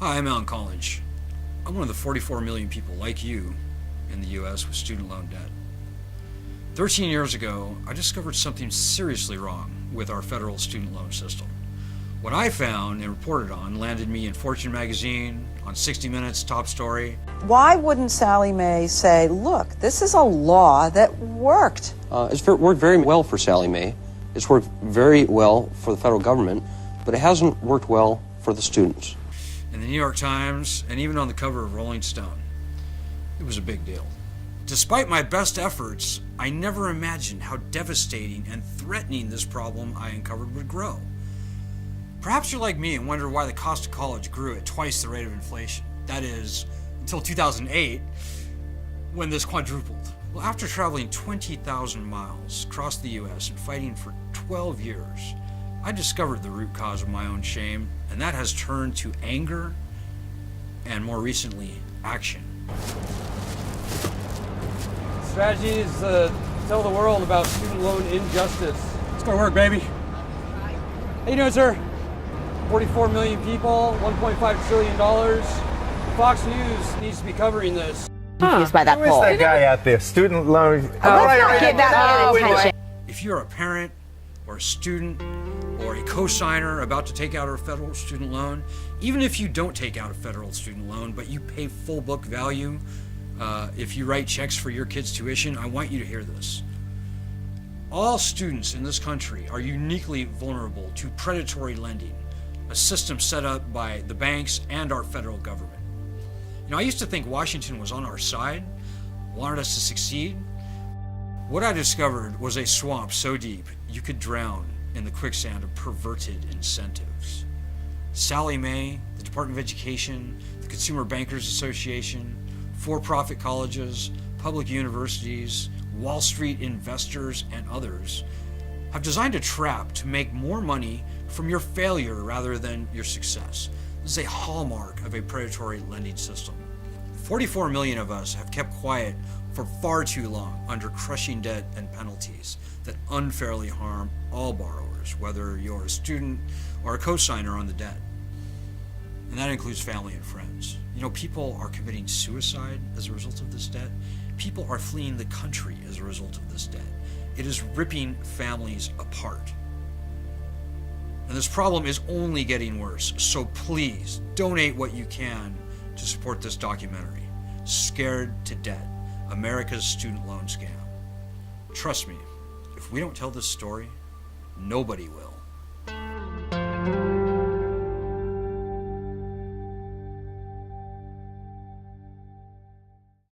Hi, I'm Alan Collinge. I'm one of the 44 million people like you in the U.S. with student loan debt. 13 years ago, I discovered something seriously wrong with our federal student loan system. What I found and reported on landed me in Fortune magazine, on 60 Minutes top story. Why wouldn't Sallie Mae say, look, this is a law that worked? It's worked very well for Sallie Mae. It's worked very well for the federal government, but it hasn't worked well for the students. In the New York Times, and even on the cover of Rolling Stone. It was a big deal. Despite my best efforts, I never imagined how devastating and threatening this problem I uncovered would grow. Perhaps you're like me and wonder why the cost of college grew at twice the rate of inflation. That is, until 2008, when this quadrupled. Well, after traveling 20,000 miles across the US and fighting for 12 years, I discovered the root cause of my own shame, and that has turned to anger and, more recently, action. Strategy is to tell the world about student loan injustice. Let's go to work, baby. How you doing, sir? 44 million people, $1.5 trillion. Fox News needs to be covering this. Confused by that Who is poll. that guy out there? Student loan. Let's not give that any attention. If you're a parent or a student or a co-signer about to take out a federal student loan, even if you don't take out a federal student loan, but you pay full book value, if you write checks for your kids' tuition, I want you to hear this. All students in this country are uniquely vulnerable to predatory lending, a system set up by the banks and our federal government. You know, I used to think Washington was on our side, wanted us to succeed. What I discovered was a swamp so deep you could drown in the quicksand of perverted incentives. Sallie Mae, the Department of Education, the Consumer Bankers Association, for-profit colleges, public universities, Wall Street investors, and others have designed a trap to make more money from your failure rather than your success. This is a hallmark of a predatory lending system. 44 million of us have kept quiet for far too long under crushing debt and penalties that unfairly harm all borrowers, whether you're a student or a co-signer on the debt. And that includes family and friends. You know, people are committing suicide as a result of this debt. People are fleeing the country as a result of this debt. It is ripping families apart. And this problem is only getting worse. So please donate what you can to support this documentary, Scared to Debt, America's Student Loan Scam. Trust me, if we don't tell this story, nobody will.